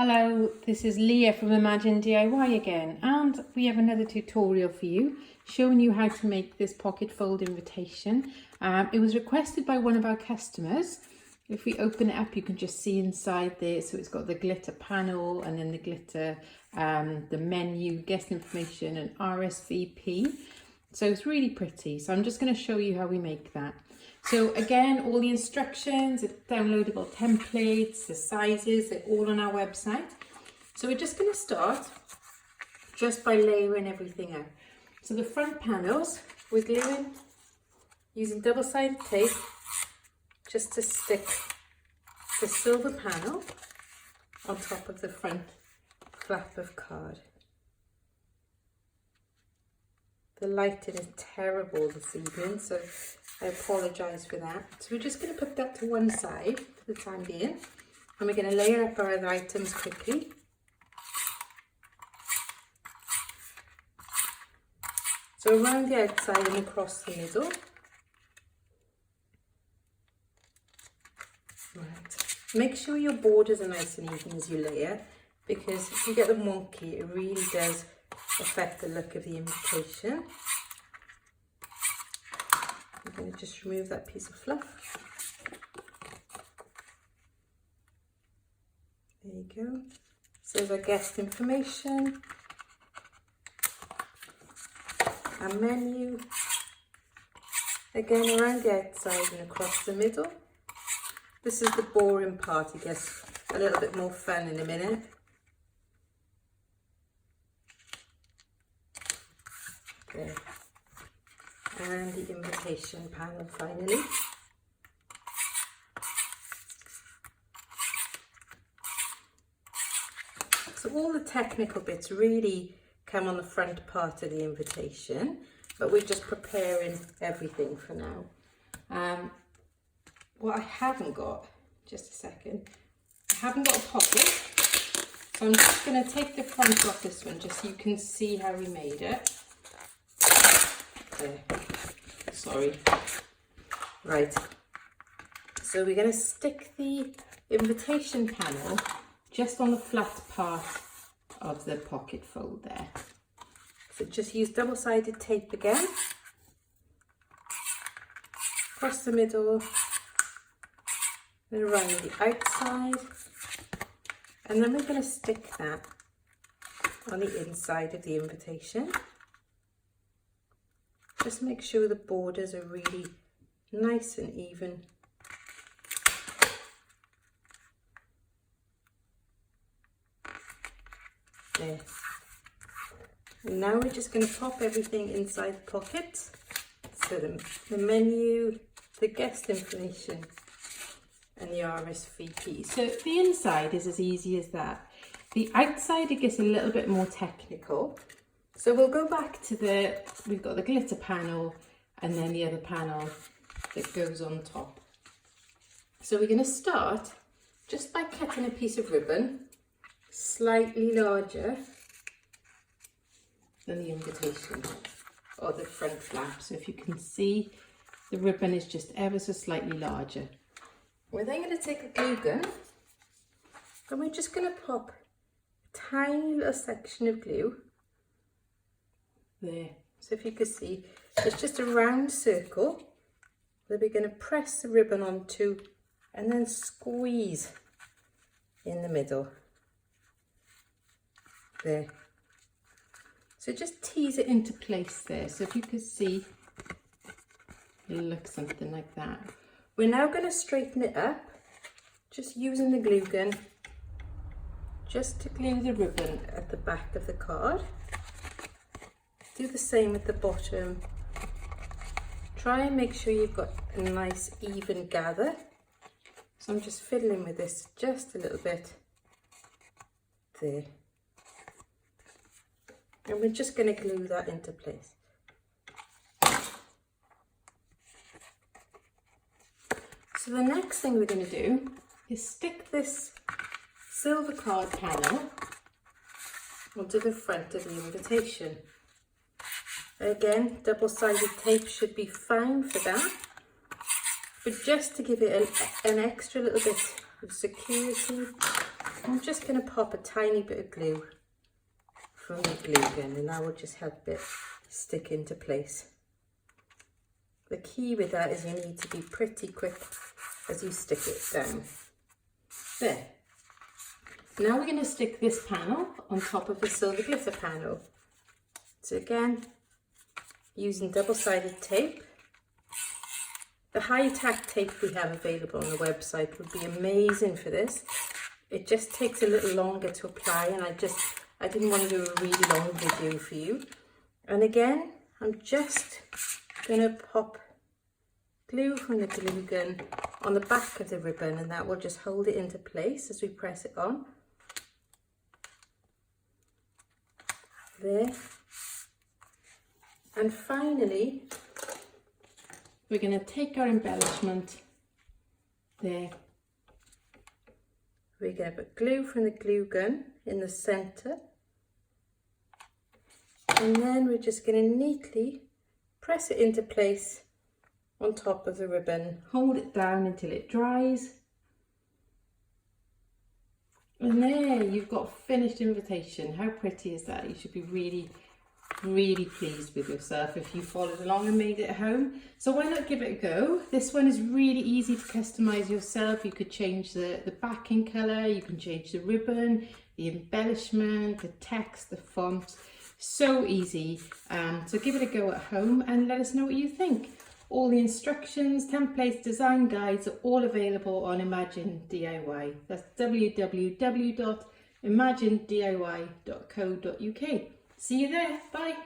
Hello, this is Leah from Imagine DIY again, and we have another tutorial for you showing you how to make this pocket fold invitation. It was requested by one of our customers. If we open it up, you can just see inside there. So it's got the glitter panel and then the glitter, the menu, guest information and RSVP. So it's really pretty. So I'm just going to show you how we make that. So again, all the instructions, the downloadable templates, the sizes, they're all on our website. So we're just going to start just by layering everything out. So the front panels, we're gluing using double-sided tape just to stick the silver panel on top of the front flap of card. The lighting is terrible this evening, so I apologise for that. So we're just going to put that to one side for the time being, and we're going to layer up our other items quickly. So around the outside and across the middle. Right. Make sure your borders are nice and even as you layer, because if you get them wonky, it really does affect the look of the invitation. I'm going to just remove that piece of fluff. There you go. So there's our guest information, our menu, again around the outside and across the middle. This is the boring part, it gets a little bit more fun in a minute. There. And the invitation panel finally. So all the technical bits really come on the front part of the invitation, but we're just preparing everything for now. What I haven't got, just a second, I haven't got a pocket, so I'm just going to take the front off this one just so you can see how we made it. There. Sorry. Right, so we're going to stick the invitation panel just on the flat part of the pocket fold there. So just use double-sided tape again, across the middle and around the outside, and then we're going to stick that on the inside of the invitation. Just make sure the borders are really nice and even. There. And now we're just going to pop everything inside the pocket. So the menu, the guest information and the RSVP. So the inside is as easy as that. The outside, it gets a little bit more technical. So we'll go back to we've got the glitter panel and then the other panel that goes on top. So we're going to start just by cutting a piece of ribbon slightly larger than the invitation or the front flap. So if you can see, the ribbon is just ever so slightly larger. We're then going to take a glue gun and we're just going to pop a tiny little section of glue there. So if you can see, it's just a round circle that we're going to press the ribbon onto and then squeeze in the middle. There. So just tease it into place there. So if you can see, it looks something like that. We're now going to straighten it up, just using the glue gun, just to glue the ribbon at the back of the card. Do the same at the bottom. Try and make sure you've got a nice even gather. So I'm just fiddling with this just a little bit. There. And we're just going to glue that into place. So the next thing we're going to do is stick this silver card panel onto the front of the invitation. Again, double-sided tape should be fine for that, but just to give it an extra little bit of security I'm just going to pop a tiny bit of glue from the glue gun, and that will just help it stick into place. The key with that is you need to be pretty quick as you stick it down. There. Now we're going to stick this panel on top of the silver glitter panel. So again, using double-sided tape. The high-tack tape we have available on the website would be amazing for this. It just takes a little longer to apply, and I didn't want to do a really long video for you. And again, I'm just going to pop glue from the glue gun on the back of the ribbon, and that will just hold it into place as we press it on. There. And finally, we're going to take our embellishment there. We're going to put glue from the glue gun in the centre. And then we're just going to neatly press it into place on top of the ribbon. Hold it down until it dries. And there you've got a finished invitation. How pretty is that? You should be really pleased with yourself if you followed along and made it at home. So why not give it a go? This one is really easy to customize yourself. You could change the backing color, you can change the ribbon, the embellishment, the text, the font. So easy. So give it a go at home and let us know what you think. All the instructions, templates, design guides are all available on Imagine DIY. That's www.imaginediy.co.uk. See you there. Bye.